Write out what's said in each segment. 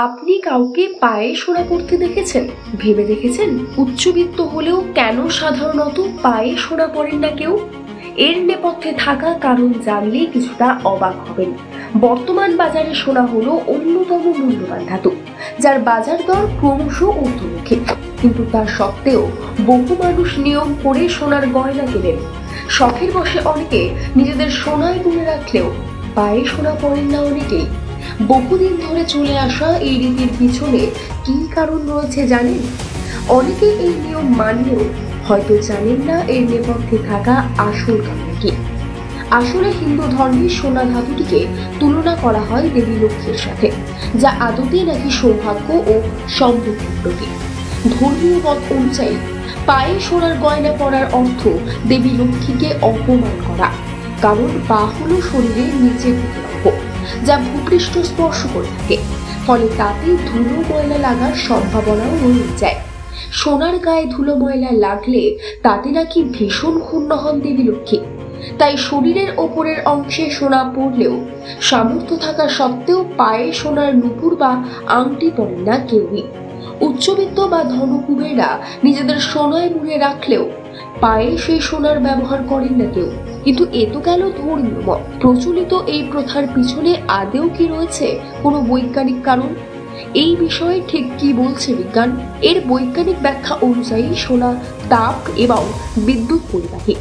আপনি কাউকে পায়ে সোনা পরতে দেখেছেন? ভেবে দেখেছেন উচ্চবিত্ত হলেও কেন সাধারণত পায়ে সোনা পরেন না কেউ? এর নেপথ্যে থাকা কারণ জানলে কিছুটা অবাক হবেন। বর্তমান বাজারে সোনা হলো অন্যতম মূল্যবান ধাতু, যার বাজার দর ক্রমশ ঊর্ধ্বমুখী। কিন্তু তা সত্ত্বেও বহু মানুষ নিয়ম করে সোনার গয়না কেনেন। শখের বশে অনেকে নিজেদের সোনায় গুনে রাখলেও পায়ে সোনা পরেন না অনেকেই। বহুদিন ধরে চলে আসা এই রীতির পিছনে কি কারণ রয়েছে জানেন? অনেকে এই নিয়ম মানলেও হয়তো জানেন না এর নেপথ্যে থাকা আসল কারণ কি। আসলে হিন্দু ধর্মে সোনা ধাতুটিকে তুলনা করা হয় দেবী লক্ষ্মীর সাথে, যা আদতে নাকি সৌভাগ্য ও সমৃদ্ধির প্রতীক। ধর্মীয় মত অনুযায়ী পায়ে সোনার গয়না পরার অর্থ দেবী লক্ষ্মীকে অপমান করা, কারণ পা হলো শরীরের নিচের অঙ্গ, যা ভূপৃষ্ঠ স্পর্শ করে থাকে, ফলে তাতে ধুলো ময়লা লাগার সম্ভাবনাও রয়ে যায়। সোনার গায়ে ধুলো ময়লা লাগলে তাতে নাকি ভীষণ ক্ষুণ্ণ হন দেবী লক্ষ্মী। তাই শরীরের ওপরের অংশে সোনা পরলেও সামর্থ্য থাকা সত্ত্বেও পায়ে সোনার নুপুর বা আংটি পরেন না কেউই। উচ্চবিত্ত বা ধনকুবেররা নিজেদের সোনায় মুড়ে রাখলেও পায়ে সেই সোনার ব্যবহার করেন না কেউ। কিন্তু এ তো গেল ধর্মীয় মত। প্রচলিত এই প্রথার পিছনে আদেও কি রয়েছে কোনো বৈজ্ঞানিক কারণ? এই বিষয়ে ঠিক কি বলছে বিজ্ঞান? এর বৈজ্ঞানিক ব্যাখ্যা অনুযায়ী সোনা তাপ এবং বিদ্যুৎ পরিবাহী।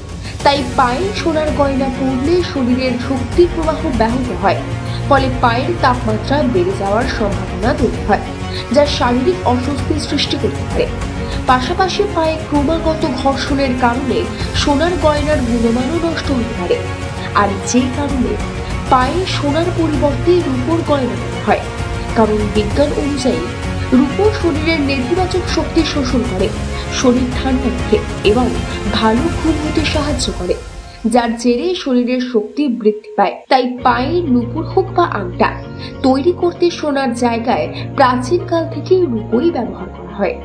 তাই পায়ে সোনার গয়না পরলে শরীরের শক্তির প্রবাহ ব্যাহত হয়, ফলে পায়ের তাপমাত্রা বেড়ে যাওয়ার সম্ভাবনা তৈরি হয়, যা শারীরিক অস্বস্তি সৃষ্টি করতে পারে। পাশাপাশি পায়ে ক্রমাগত ঘর্ষণের কারণে সোনার গয়নার গুণমানও নষ্ট হতে পারে। আর যে কারণে পায়ে সোনার পরিবর্তে রূপোর গয়না হয়। কারণ বিজ্ঞান অনুযায়ী রূপো শরীরের নেতিবাচক শক্তি শোষণ করে, শরীর ঠান্ডা রাখে এবং ভালো ঘুম হতে সাহায্য করে, যার জেরে শরীরের শক্তি বৃদ্ধি পায়। তাই পায়ে নুপুর হোক বা আংটা তৈরি করতে সোনার জায়গায় প্রাচীনকাল থেকেই রূপোই ব্যবহার করা হয়।